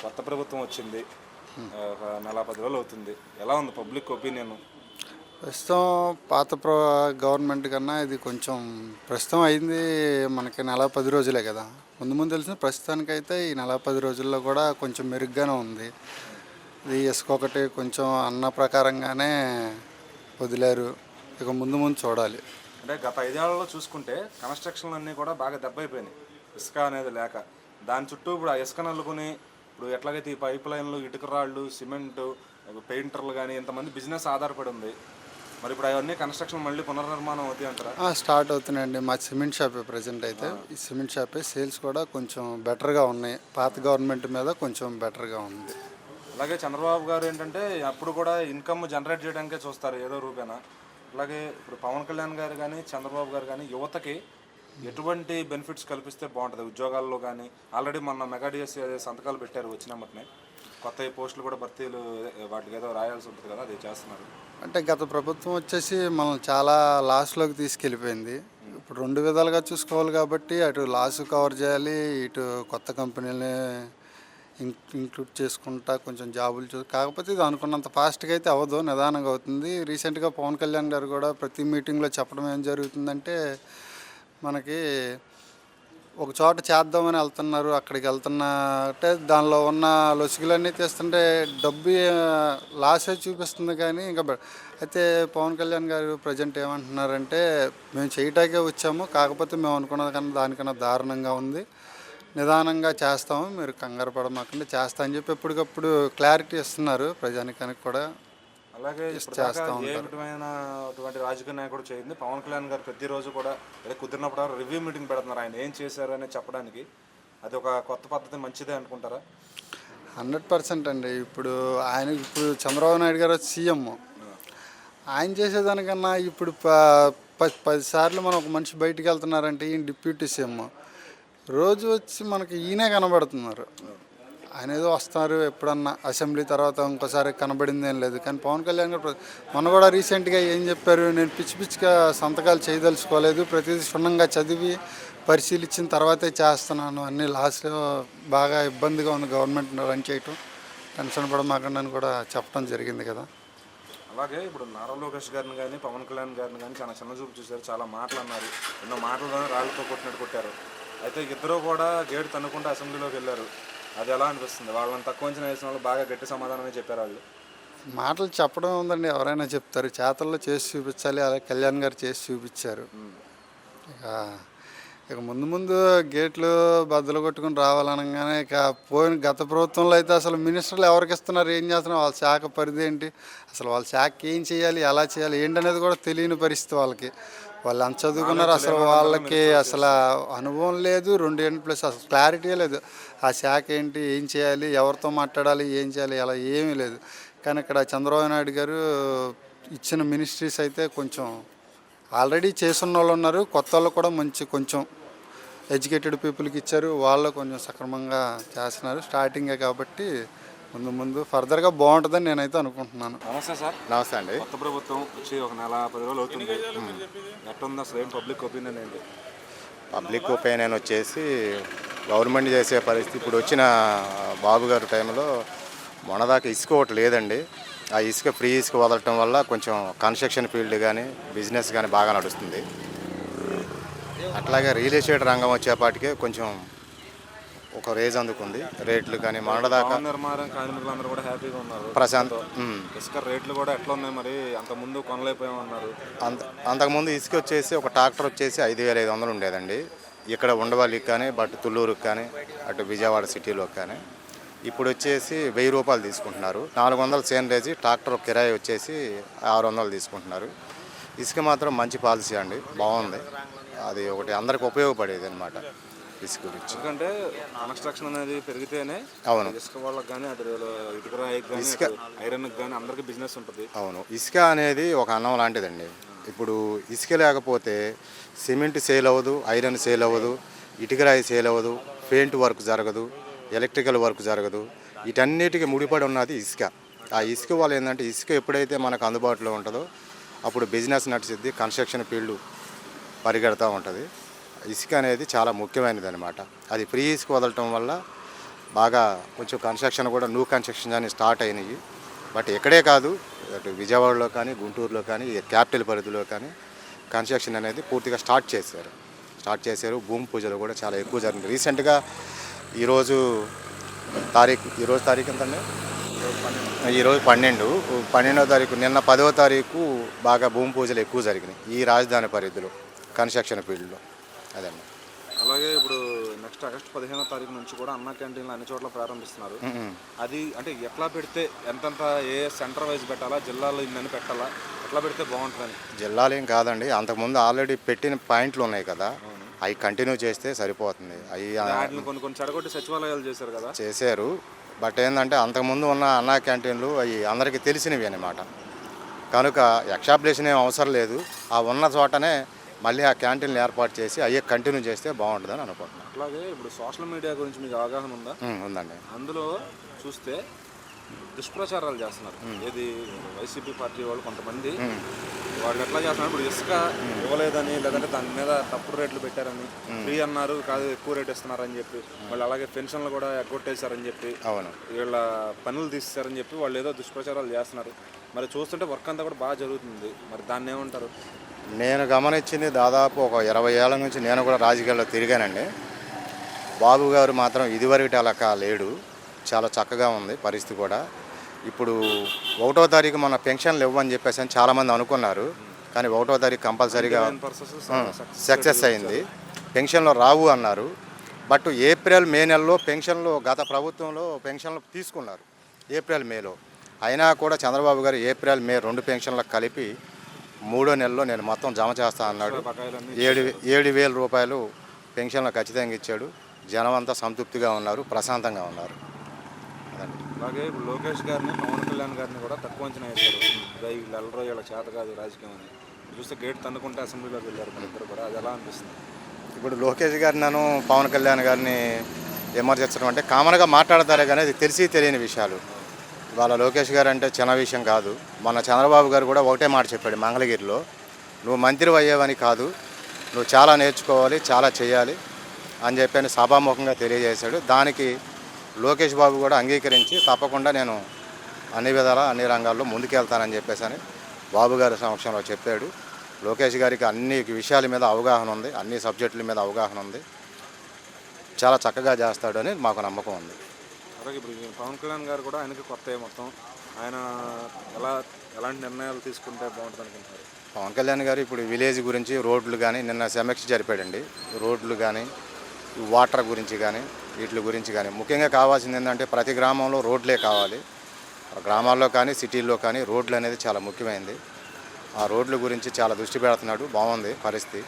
కొత్త ప్రభుత్వం వచ్చింది. ఒక నెల 10 రోజులు అవుతుంది. ఎలా ఉంది పబ్లిక్ ఒపీనియన్? ప్రస్తుతం పాత గవర్నమెంట్ కన్నా ఇది కొంచెం ప్రస్తుతం అయింది మనకి నెల 10 రోజులే కదా. ముందు ముందు తెలిసిన ప్రస్తుతానికైతే ఈ నెల 10 రోజుల్లో కూడా కొంచెం మెరుగ్గానే ఉంది. ఇది ఇసుక ఒకటి కొంచెం అన్న ప్రకారంగానే వదిలేరు. ఇక ముందు ముందు చూడాలి. అంటే గత 5 ఏళ్లలో చూసుకుంటే కన్స్ట్రక్షన్లు అన్నీ కూడా బాగా దెబ్బైపోయినాయి, ఇసుక అనేది లేక. దాని చుట్టూ ఇప్పుడు ఆ ఇసుక నల్లుకుని ఇప్పుడు ఎట్లాగైతే ఈ పైప్ లైన్లు, ఇటుక రాళ్ళు, సిమెంటు, పెయింటర్లు కానీ ఇంతమంది బిజినెస్ ఆధారపడి ఉంది. మరి ఇప్పుడు అవన్నీ కన్స్ట్రక్షన్ మళ్ళీ పునర్నిర్మాణం అవుతాయి అంటారా? స్టార్ట్ అవుతున్నాయండి. మా సిమెంట్ షాపే ప్రజెంట్ అయితే. ఈ సిమెంట్ షాపే సేల్స్ కూడా కొంచెం బెటర్గా ఉన్నాయి. పాత గవర్నమెంట్ మీద కొంచెం బెటర్గా ఉంది. అలాగే చంద్రబాబు గారు ఏంటంటే అప్పుడు కూడా ఇన్కమ్ జనరేట్ చేయడానికే చూస్తారు ఏదో రూపేనా. అలాగే ఇప్పుడు పవన్ కళ్యాణ్ గారు కానీ చంద్రబాబు గారు కానీ యువతకి ఎటువంటి బెనిఫిట్స్ కల్పిస్తే బాగుంటుంది ఉద్యోగాల్లో కానీ? ఆల్రెడీ మొన్న మెగా డిఎస్ సంతకాలు పెట్టారు వచ్చినమ్మటనే. కొత్త పోస్టులు కూడా భర్తీలు వాటికి ఏదో రాయాల్సి ఉంటుంది కదా, అది చేస్తున్నారు. అంటే గత ప్రభుత్వం వచ్చేసి మనం చాలా లాస్లోకి తీసుకెళ్ళిపోయింది. ఇప్పుడు రెండు విధాలుగా చూసుకోవాలి కాబట్టి అటు లాస్ కవర్ చేయాలి, ఇటు కొత్త కంపెనీలని ఇంక్లూడ్ చేసుకుంటా కొంచెం జాబులు కాకపోతే ఇది అనుకున్నంత ఫాస్ట్గా అయితే అవ్వదు, నిదానంగా అవుతుంది. రీసెంట్గా పవన్ కళ్యాణ్ గారు కూడా ప్రతి మీటింగ్లో చెప్పడం ఏం జరుగుతుందంటే మనకి ఒక చోట చేద్దామని వెళ్తున్నారు, అక్కడికి వెళ్తున్నట్టే దానిలో ఉన్న లొసుగులన్నీ తీస్తుంటే డబ్బు లాసే చూపిస్తుంది. కానీ ఇంకా అయితే పవన్ కళ్యాణ్ గారు ప్రజెంట్ ఏమంటున్నారంటే మేము చేయటాకే వచ్చాము, కాకపోతే మేము అనుకున్న కన్నా దానికన్నా దారుణంగా ఉంది, నిదానంగా చేస్తాము, మీరు కంగారు పడమాకండి చేస్తా అని చెప్పి ఎప్పటికప్పుడు క్లారిటీ ఇస్తున్నారు ప్రజానికానికి కూడా. అలాగే చేస్తూ అటువంటి రాజకీయ నాయకుడు చేయింది పవన్ కళ్యాణ్ గారు ప్రతిరోజు కూడా కుదిరినప్పుడు రివ్యూ మీటింగ్ పెడుతున్నారు ఆయన ఏం చేశారు అని చెప్పడానికి. అది ఒక కొత్త పద్ధతి, మంచిదే అనుకుంటారా? 100% అండి. ఇప్పుడు చంద్రబాబు నాయుడు గారు సీఎం, ఆయన చేసేదానికన్నా ఇప్పుడు 10 సార్లు మనం ఒక మనిషి బయటికి వెళ్తున్నారంటే ఈయన డిప్యూటీ సీఎం, రోజు వచ్చి మనకి ఈయనే కనబడుతున్నారు. ఆయన ఏదో వస్తున్నారు ఎప్పుడన్నా అసెంబ్లీ తర్వాత ఇంకోసారి కనబడింది ఏం లేదు. కానీ పవన్ కళ్యాణ్ గారు మొన్న కూడా రీసెంట్గా ఏం చెప్పారు, నేను పిచ్చిగా సంతకాలు చేయదలుచుకోలేదు, ప్రతిదీ క్షుణ్ణంగా చదివి పరిశీలించిన తర్వాతే చేస్తున్నాను, అన్ని లాస్ట్లో బాగా ఇబ్బందిగా ఉంది గవర్నమెంట్ రన్ చేయటం, టెన్షన్ పడమాకండి అని కూడా చెప్పడం జరిగింది కదా. అలాగే ఇప్పుడు నారా లోకేష్ గారిని కానీ పవన్ కళ్యాణ్ గారిని కానీ చాలా చిన్న చూపు చూశారు, చాలా మాటలు అన్నారు, ఎన్నో మాటలు రాళ్ళతో కొట్టినట్టు కొట్టారు. అయితే ఇద్దరు కూడా గేటు తన్నుకుంటూ అసెంబ్లీలోకి వెళ్ళారు. అది ఎలా అనిపిస్తుంది? వాళ్ళని తక్కువ అంచనా వేసిన వాళ్ళు బాగా గట్టి సమాధానమే చెప్పారు. వాళ్ళు మాటలు చెప్పడం ఉందండి, ఎవరైనా చెప్తారు, చేతల్లో చేసి చూపించాలి. అలాగే కళ్యాణ్ గారు చేసి చూపించారు. ఇక ముందు గేట్లు బద్దలు కొట్టుకుని రావాలనగానే ఇక గత ప్రభుత్వంలో అయితే అసలు మినిస్టర్లు ఎవరికి ఇస్తున్నారు, ఏం చేస్తున్నారు, వాళ్ళ శాఖ పరిధి ఏంటి, అసలు వాళ్ళ శాఖకి ఏం చేయాలి, ఎలా చేయాలి ఏంటనేది కూడా తెలియని పరిస్థితి వాళ్ళకి. వాళ్ళు అంత చదువుకున్నారు, అసలు వాళ్ళకి అసలు అనుభవం లేదు, 2 ఏళ్ళు ప్లస్ అసలు క్లారిటీ లేదు. ఆ శాఖ ఏంటి, ఏం చేయాలి, ఎవరితో మాట్లాడాలి, ఏం చేయాలి, అలా ఏమీ లేదు. కానీ ఇక్కడ చంద్రబాబు నాయుడు గారు ఇచ్చిన మినిస్ట్రీస్ అయితే కొంచెం ఆల్రెడీ చేసున్న వాళ్ళు ఉన్నారు, కొత్త వాళ్ళు కూడా మంచి కొంచెం ఎడ్యుకేటెడ్ పీపుల్కి ఇచ్చారు, వాళ్ళు కొంచెం సక్రమంగా చేస్తున్నారు. స్టార్టింగే కాబట్టి ముందు ఫర్దర్గా బాగుంటుందని నేనైతే అనుకుంటున్నాను. నమస్తే సార్. నమస్తే అండి. కొత్త ప్రభుత్వం వచ్చి ఒక నెల 10 రోజులు అవుతుంది. ఎట్లుంది అసలు, ఏం పబ్లిక్ ఒపీనియన్ ఏంటి? పబ్లిక్ ఒపీనియన్ వచ్చేసి గవర్నమెంట్ చేసే పరిస్థితి ఇప్పుడు వచ్చిన బాబు గారి టైంలో మొన్నదాకా ఇసుక ఒకటి లేదండి. ఆ ఇసుక ఫ్రీ ఇసుక వదలటం వల్ల కొంచెం కన్స్ట్రక్షన్ ఫీల్డ్ కానీ బిజినెస్ కానీ బాగా నడుస్తుంది. అట్లాగే రియల్ ఎస్టేట్ రంగం వచ్చేపాటికే కొంచెం ఒక రేజ్ అందుకుంది. రేట్లు కానీ మొన్నదాకా నిర్మాణం కార్మికులందరూ కూడా హ్యాపీగా ఉన్నారు. ప్రశాంత్ ఇసుక రేట్లు కూడా ఎట్లా ఉన్నాయి మరి? అంతకుముందు కొనలేకపోయామన్నారు. అంతకుముందు ఇసుక వచ్చేసి ఒక ట్రాక్టర్ వచ్చేసి 5,500 ఉండేదండి. ఇక్కడ ఉండవల్లికి కానీ తుళ్ళూరుకి కానీ అటు విజయవాడ సిటీలోకి కానీ. ఇప్పుడు వచ్చేసి 1000 రూపాయలు తీసుకుంటున్నారు. 400 సేనరేజీ ట్రాక్టర్ కిరాయి వచ్చేసి 600 తీసుకుంటున్నారు. ఇసుక మాత్రం మంచి పాలసీ అండి, బాగుంది. అది ఒకటి అందరికి ఉపయోగపడేది అనమాట ఇసుక గురించి. ఎందుకంటే కన్స్ట్రక్షన్ అనేది పెరిగితేనే అవును ఇసుక వాళ్ళకి కానీ అటు ఇటుక రాయికి కానీ ఇసుక ఐరన్కి కానీ అందరికీ బిజినెస్ ఉంటుంది. అవును, ఇసుక అనేది ఒక అన్నం లాంటిదండి. ఇప్పుడు ఇసుక లేకపోతే సిమెంట్ సేల్ అవ్వదు, ఐరన్ సేల్ అవ్వదు, ఇటుక రాయి సేల్ అవ్వదు, పెయింట్ వర్క్ జరగదు, ఎలక్ట్రికల్ వర్క్ జరగదు. వీటన్నిటికీ ముడిపడి ఉన్నది ఇసుక. ఆ ఇసుక వల్ల ఏంటంటే ఇసుక ఎప్పుడైతే మనకు అందుబాటులో ఉంటుందో అప్పుడు బిజినెస్ నడిచిద్ది, కన్స్ట్రక్షన్ ఫీల్డ్ పరిగెడతూ ఉంటుంది. ఇసుక అనేది చాలా ముఖ్యమైనది అనమాట. అది ఫ్రీ ఇసుక వదలటం వల్ల బాగా కొంచెం కన్స్ట్రక్షన్ కూడా న్యూ కన్స్ట్రక్షన్ అని స్టార్ట్ అయినాయి. బట్ ఇక్కడే కాదు, అటు విజయవాడలో కానీ, గుంటూరులో కానీ, క్యాపిటల్ పరిధిలో కానీ కన్స్ట్రక్షన్ అనేది పూర్తిగా స్టార్ట్ చేశారు. భూమి పూజలు కూడా చాలా ఎక్కువ జరిగింది. రీసెంట్గా ఈరోజు తారీఖు ఎంతండి? ఈరోజు 12వ తారీఖు, నిన్న 10వ తారీఖు బాగా భూమి పూజలు ఎక్కువ జరిగినాయి ఈ రాజధాని పరిధిలో కన్స్ట్రక్షన్ ఫీల్డ్లో. అదండి. అలాగే ఇప్పుడు నెక్స్ట్ ఆగస్టు 15వ తారీఖు నుంచి కూడా అన్నా క్యాంటీన్లు అన్ని చోట్ల ప్రారంభిస్తున్నారు. అది అంటే ఎట్లా పెడితే ఎంతంత, ఏ సెంటర్ వైజ్ పెట్టాలా, జిల్లాలో ఇన్ని పెట్టాలా, ఎట్లా పెడితే బాగుంటుందని? జిల్లాలు ఏం కాదండి, అంతకుముందు ఆల్రెడీ పెట్టిన పాయింట్లు ఉన్నాయి కదా, అవి కంటిన్యూ చేస్తే సరిపోతుంది. అవి కొన్ని చెడగొట్టి సచివాలయాలు చేశారు కదా, చేశారు. బట్ ఏంటంటే అంతకుముందు ఉన్న అన్నా క్యాంటీన్లు అవి అందరికీ తెలిసినవి అన్నమాట. కనుక ఎక్సాబ్లేషన్ ఏం అవసరం లేదు. ఆ ఉన్న చోటనే మళ్ళీ ఆ క్యాంటీన్లు ఏర్పాటు చేసి అయ్యే కంటిన్యూ చేస్తే బాగుంటుందని అనుకుంటున్నాను. అట్లాగే ఇప్పుడు సోషల్ మీడియా గురించి మీకు అవగాహన ఉందా? ఉందండి. అందులో చూస్తే దుష్ప్రచారాలు చేస్తున్నారు. ఏది వైసీపీ పార్టీ వాళ్ళు కొంతమంది వాళ్ళు ఎట్లా చేస్తున్నారు, ఇప్పుడు ఇసుక ఇవ్వలేదని, లేదంటే దాని మీద తప్పుడు రేట్లు పెట్టారని, ఫ్రీ అన్నారు కాదు ఎక్కువ రేట్ ఇస్తున్నారని చెప్పి, వాళ్ళు అలాగే పెన్షన్లు కూడా ఎగ్గొట్టేశారని చెప్పి, అవును, వీళ్ళ పనులు తీసేశారని చెప్పి వాళ్ళు ఏదో దుష్ప్రచారాలు చేస్తున్నారు. మరి చూస్తుంటే వర్క్ అంతా కూడా బాగా జరుగుతుంది. మరి దాన్ని ఏమంటారు? నేను గమనించింది దాదాపు ఒక 20 ఏళ్ళ నుంచి నేను కూడా రాజకీయాల్లో తిరిగానండి. బాబు గారు మాత్రం ఇదివరకటి అలా లేడు, చాలా చక్కగా ఉంది పరిస్థితి కూడా. ఇప్పుడు 1వ తారీఖు మన పెన్షన్లు ఇవ్వని చెప్పేసి అని చాలామంది అనుకున్నారు. కానీ 1వ తారీఖు కంపల్సరీగా సక్సెస్ అయింది. పెన్షన్లు రావు అన్నారు. బట్ ఏప్రిల్ మే నెలలో పెన్షన్లు గత ప్రభుత్వంలో పెన్షన్లు తీసుకున్నారు, ఏప్రిల్ మేలో. అయినా కూడా చంద్రబాబు గారు ఏప్రిల్ మే 2 పెన్షన్లకు కలిపి 3వ నెలలో నేను మొత్తం జమ చేస్తా అన్నాడు. 7,000 రూపాయలు పెన్షన్లు ఖచ్చితంగా ఇచ్చాడు. జనం అంతా సంతృప్తిగా ఉన్నారు, ప్రశాంతంగా ఉన్నారు. అలాగే ఇప్పుడు లోకేష్ గారిని, పవన్ కళ్యాణ్ గారిని కూడా తక్కువ అంచనా వేశారు. వీళ్ళెల్లరో వీళ్ళ చేత కాదు రాజకీయం అని చూస్తే గేట్ తన్నుకుంటే అసెంబ్లీలోకి వెళ్ళారు మన ఇద్దరు కూడా. అది ఎలా అనిపిస్తుంది? ఇప్పుడు లోకేష్ గారిని, నన్ను పవన్ కళ్యాణ్ గారిని విమర్శించడం అంటే కామన్గా మాట్లాడతారే కానీ అది తెలియని విషయాలు. వాళ్ళ లోకేష్ గారు అంటే చిన్న విషయం కాదు. మన చంద్రబాబు గారు కూడా ఒకటే మాట చెప్పాడు మంగళగిరిలో, నువ్వు మంత్రి అయ్యేవని కాదు, నువ్వు చాలా నేర్చుకోవాలి, చాలా చేయాలి అని చెప్పని సభాముఖంగా తెలియజేశాడు. దానికి లోకేష్ బాబు కూడా అంగీకరించి తప్పకుండా నేను అన్ని విధాలా అన్ని రంగాల్లో ముందుకెళ్తానని చెప్పేసి అని బాబు గారి సమక్షంలో చెప్పాడు. లోకేష్ గారికి అన్ని విషయాల మీద అవగాహన ఉంది, అన్ని సబ్జెక్టుల మీద అవగాహన ఉంది, చాలా చక్కగా చేస్తాడు అని మాకు నమ్మకం ఉంది. అలాగే ఇప్పుడు పవన్ కళ్యాణ్ గారు కూడా ఆయనకి కొత్త మొత్తం, ఆయన ఎలాంటి నిర్ణయాలు తీసుకుంటే బాగుంటుంది అనుకుంటున్నారు? పవన్ కళ్యాణ్ గారు ఇప్పుడు విలేజ్ గురించి, రోడ్లు కానీ నిన్న సమీక్ష జరిపాడండి. రోడ్లు కానీ, వాటర్ గురించి కానీ, వీటి గురించి కానీ ముఖ్యంగా కావాల్సింది ఏంటంటే ప్రతి గ్రామంలో రోడ్లే కావాలి. గ్రామాల్లో కానీ సిటీల్లో కానీ రోడ్లు అనేది చాలా ముఖ్యమైనది. ఆ రోడ్ల గురించి చాలా దృష్టి పెడుతున్నాడు. బాగుంది పరిస్థితి.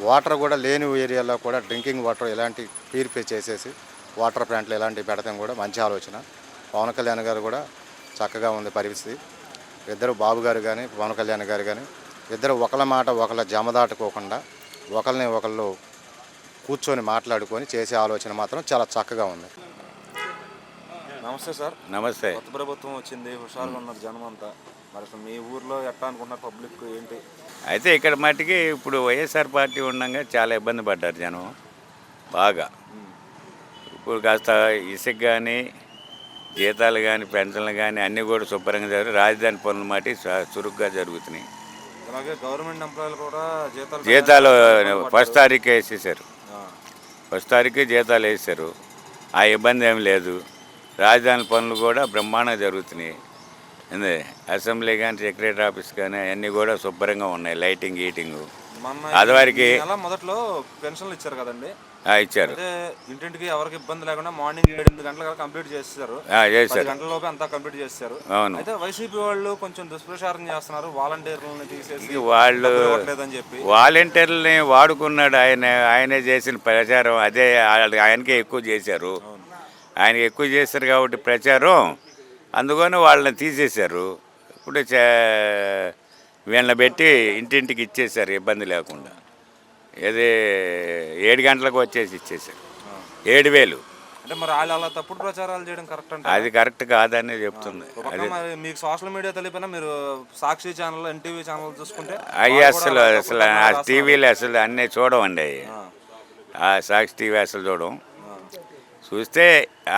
వాటర్ కూడా లేని ఏరియాలో కూడా డ్రింకింగ్ వాటర్ ఎలాంటి ప్యూరిఫై చేసేసి వాటర్ ప్లాంట్లు ఎలాంటివి పెడతాం కూడా మంచి ఆలోచన. పవన్ కళ్యాణ్ గారు కూడా చక్కగా ఉంది పరిస్థితి. ఇద్దరు బాబు గారు కానీ పవన్ కళ్యాణ్ గారు కానీ ఇద్దరు ఒకళ్ళ మాట ఒకళ్ళ జమదాటుకోకుండా ఒకరిని ఒకళ్ళు కూర్చొని మాట్లాడుకొని చేసే ఆలోచన మాత్రం చాలా చక్కగా ఉంది. నమస్తే సార్. నమస్తే. కొత్త ప్రభుత్వం వచ్చింది, హుషారుగా ఉన్నారు జనం అంతా. మరి అసలు మీ ఊర్లో ఎట్లా అనుకుంటున్నారు పబ్లిక్ ఏంటి? అయితే ఇక్కడ మట్టికి ఇప్పుడు వైఎస్ఆర్ పార్టీ ఉండగా చాలా ఇబ్బంది పడ్డారు జనం బాగా. ఇప్పుడు కాస్త ఇసుక కానీ, జీతాలు కానీ, పెన్షన్లు కానీ అన్నీ కూడా శుభ్రంగా జరుగుతాయి. రాజధాని పనులు మట్టి చురుగ్గా జరుగుతున్నాయి. అలాగే గవర్నమెంట్ ఎంప్లాయీలు కూడా జీతాలు 1వ తారీఖు వేసేసారు. 1వ తారీఖు జీతాలు వేసారు. ఆ ఇబ్బంది ఏమి లేదు. రాజధాని పనులు కూడా బ్రహ్మాండంగా జరుగుతున్నాయి. అసెంబ్లీ కానీ, సెక్రటరీ ఆఫీస్ కానీ అన్నీ కూడా శుభ్రంగా ఉన్నాయి. Lighting, heating. అదివరకు మొదట్లో పెన్షన్లు ఇచ్చారు కదండి, ఇచ్చారు. ఇంటింటికి ఎవరికి ఇబ్బంది లేకుండా మార్నింగ్ 7-8 గంటలకు కంప్లీట్ చేస్తారు. 10 గంటల లోపే అంతా కంప్లీట్ చేస్తారు. అవును. అయితే వైసీపీ వాళ్ళు కొంచెం దుష్ప్రచారం చేస్తున్నారు, వాలంటీర్లను తీసేసి వాళ్ళు చెప్పి వాలంటీర్లని వాడుకున్నాడు. ఆయనే చేసిన ప్రచారం అదే ఆయనకే ఎక్కువ చేశారు. ఆయనకి ఎక్కువ చేశారు కాబట్టి ప్రచారం, అందుకని వాళ్ళని తీసేశారు. ఇప్పుడు వీళ్ళని పెట్టి ఇంటింటికి ఇచ్చేసారు ఇబ్బంది లేకుండా. ఏది 7 గంటలకు వచ్చేసి ఇచ్చేసారు 7,000. అంటే మరి వాళ్ళు అలా తప్పుడు ప్రచారాలు చేయడం కరెక్ట్ అంటే? అది కరెక్ట్ కాదని చెప్తుంది. మరి మీకు సోషల్ మీడియా తెలిపినా మీరు సాక్షి ఛానల్, ఎన్టీవీ ఛానల్ చూసుకుంటే అవి అసలు ఆ టీవీలు అసలు అన్నీ చూడమండి. ఆ సాక్షి టీవీ అసలు చూడం. చూస్తే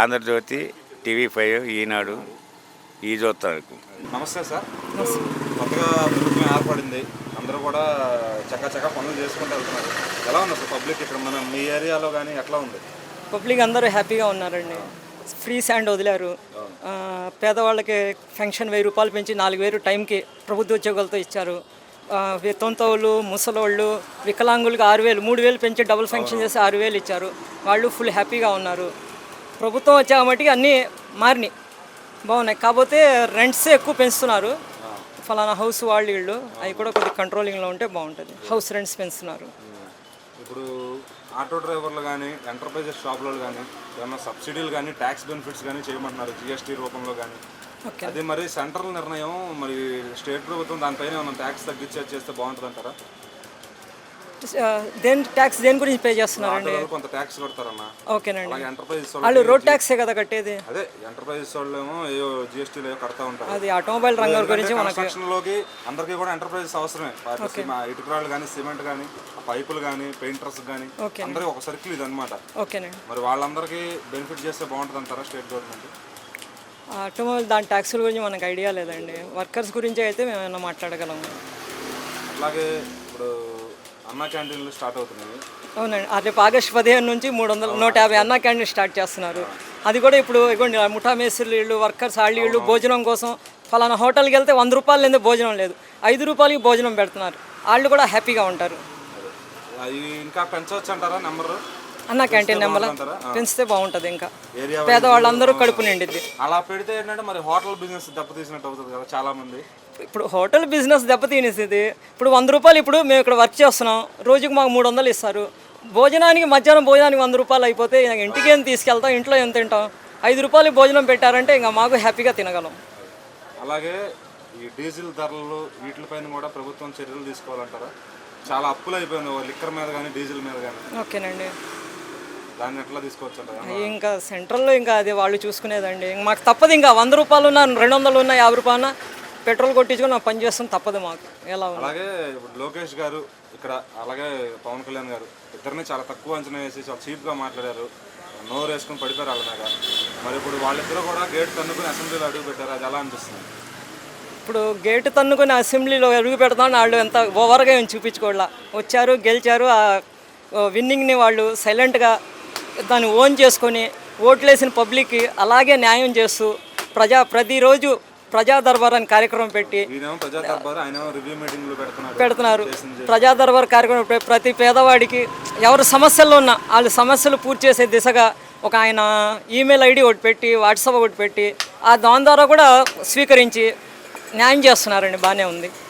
ఆంధ్రజ్యోతి, టీవీ5, ఈనాడు ఈ చూస్తారు. నమస్తే సార్. కొత్తగా ప్రభుత్వం ఏర్పడింది, అందరూ కూడా చక్కచక్క పనులు చేసుకుంటూ వెళ్తున్నారు. ఎలా ఉంది సార్ పబ్లిక్ ఇక్కడ మన మీ ఏరియాలో కానీ ఎట్లా ఉంది? పబ్లిక్ అందరూ హ్యాపీగా ఉన్నారండి. ఫ్రీ శాండ్ వదిలారు. పేదవాళ్ళకి పెన్షన్ 1000 రూపాయలు పెంచి 4000 టైంకి ప్రభుత్వ ఉద్యోగాలతో ఇచ్చారు. తొంతవులు, ముసలోళ్ళు, వికలాంగులకు 6000, 3000 పెంచి డబుల్ ఫంక్షన్ చేసి 6000 ఇచ్చారు. వాళ్ళు ఫుల్ హ్యాపీగా ఉన్నారు. ప్రభుత్వం వచ్చాక మటుకి అన్నీ మారినాయి, బాగున్నాయి. కాకపోతే రెంట్స్ ఎక్కువ పెంచుతున్నారు. ఫలానా హౌస్ వాళ్ళు వీళ్ళు అవి కూడా కొద్దిగా కంట్రోలింగ్లో ఉంటే బాగుంటుంది. హౌస్ రెంట్స్ పెంచుతున్నారు. ఇప్పుడు ఆటో డ్రైవర్లు కానీ ఎంటర్ప్రైజెస్ షాపులు కానీ ఏమైనా సబ్సిడీలు కానీ ట్యాక్స్ బెనిఫిట్స్ కానీ చేయమంటున్నారు జిఎస్టీ రూపంలో కానీ. అది మరి సెంట్రల్ నిర్ణయం, మరి స్టేట్ ప్రభుత్వం దానిపైన ఏమైనా ట్యాక్స్ తగ్గించేది చేస్తే బాగుంటుంది అంటారా? దేని గురించి పే చేస్తున్నారండి? కొంత ట్యాక్స్ కడతారన్న. ఓకేనండి. అలాగే ఎంటర్ప్రైజెస్ వాళ్ళు రోడ్ ట్యాక్సే కదా కట్టేది. అదే ఎంటర్ప్రైజెస్ వాళ్ళు ఏమో ఏవో జిఎస్టీలో కడతా ఉంటారు. అది ఆటోమొబైల్ రంగం గురించి కన్స్ట్రక్షన్లోకి అందరికీ కూడా ఎంటర్ప్రైజెస్ అవసరమే. ఇటుకరాళ్ళు కానీ, సిమెంట్ కానీ, పైపులు కానీ, పెయింటర్స్ కానీ అందరికీ ఒక సర్కిల్ ఇది అనమాట. ఓకేనండి. మరి వాళ్ళందరికీ బెనిఫిట్ చేస్తే బాగుంటుంది అంటారా స్టేట్ గవర్నమెంట్? ఆటోమొబైల్ దాని ట్యాక్సుల గురించి మనకు ఐడియా లేదండి. వర్కర్స్ గురించి అయితే మేము ఏమైనా మాట్లాడగలము. అట్లాగే ఇప్పుడు అన్నా క్యాంటీన్లు స్టార్ట్ అవుతున్నాయి. అవునండి. రేపు ఆగస్టు 15 నుంచి 150 అన్నా క్యాంటీన్ స్టార్ట్ చేస్తున్నారు. అది కూడా ఇప్పుడు ఇవ్వండి, ముఠా మేస్త్రీలు వీళ్ళు, వర్కర్స్ వాళ్ళు వీళ్ళు భోజనం కోసం ఫలానా హోటల్కి వెళ్తే 100 రూపాయలు లేదా భోజనం లేదు, 5 రూపాయలకి భోజనం పెడుతున్నారు. వాళ్ళు కూడా హ్యాపీగా ఉంటారు. అది ఇంకా పెంచవచ్చు అంటారా నెంబర్? అన్నా క్యాంటీన్ నెంబర్ పెంచితే బాగుంటుంది. ఇంకా పేదవాళ్ళందరూ కడుపు నిండిద్ది. అలా పెడితే ఏంటంటే మరి హోటల్ బిజినెస్ దెబ్బతీసినట్టు అవుతుంది కదా చాలా మంది. ఇప్పుడు హోటల్ బిజినెస్ దెబ్బతీనేసేది. ఇప్పుడు 100 రూపాయలు, ఇప్పుడు మేము ఇక్కడ వర్క్ చేస్తున్నాం, రోజుకి మాకు 300 ఇస్తారు. భోజనానికి మధ్యాహ్నం భోజనానికి 100 రూపాయలు అయిపోతే ఇంటికి ఏం తీసుకెళ్తాం, ఇంట్లో ఏం తింటాం? 5 రూపాయలకి భోజనం పెట్టారంటే ఇంకా మాకు హ్యాపీగా తినగలం. అలాగే ఈ డీజిల్ ధరలు వీటిపైన కూడా ప్రభుత్వం చర్యలు తీసుకోవాలంటారా? చాలా అప్పులు అయిపోయింది లిక్కర్ మీద కానీ డీజిల్ మీద కానీ. ఓకేనండి. దాన్ని ఎట్లా తీసుకోవచ్చు అంటారా? ఇంకా సెంట్రల్లో ఇంకా అది వాళ్ళు చూసుకునేదండి. మాకు తప్పదు. ఇంకా 100 రూపాయలు ఉన్నా, 200 ఉన్నా, 50 రూపాయలు ఉన్నా పెట్రోల్ కొట్టించుకొని నాకు పని చేస్తాం, తప్పదు మాకు. ఎలా అలాగే ఇప్పుడు లోకేష్ గారు ఇక్కడ, అలాగే పవన్ కళ్యాణ్ గారు ఇద్దరిని చాలా తక్కువ అంచనా వేసి చాలా చీప్గా మాట్లాడారు, నోరు వేసుకుని పడిపోయారు వాళ్ళ మీద. మరి ఇప్పుడు వాళ్ళిద్దరూ కూడా గేట్ తన్నుకుని అసెంబ్లీలో అడుగు పెట్టారు, అది ఎలా అనిపిస్తుంది? ఇప్పుడు గేటు తన్నుకొని అసెంబ్లీలో అడుగు పెడతామని వాళ్ళు ఎంత ఓవర్గా ఏం చూపించుకోవాలా. వచ్చారు, గెలిచారు, ఆ విన్నింగ్ని వాళ్ళు సైలెంట్గా దాన్ని ఓన్ చేసుకొని ఓట్లేసిన పబ్లిక్కి అలాగే న్యాయం చేస్తూ ప్రతిరోజు ప్రజా దర్బార్ అని కార్యక్రమం పెట్టి పెడుతున్నారు. ప్రజా దర్బార్ కార్యక్రమం ప్రతి పేదవాడికి ఎవరు సమస్యల్లో ఉన్నా వాళ్ళ సమస్యలు పూర్తి చేసే దిశగా ఒక ఆయన ఈమెయిల్ ఐడి ఒకటి పెట్టి, వాట్సాప్ ఒకటి పెట్టి దాని ద్వారా కూడా స్వీకరించి న్యాయం చేస్తున్నారండి. బాగానే ఉంది.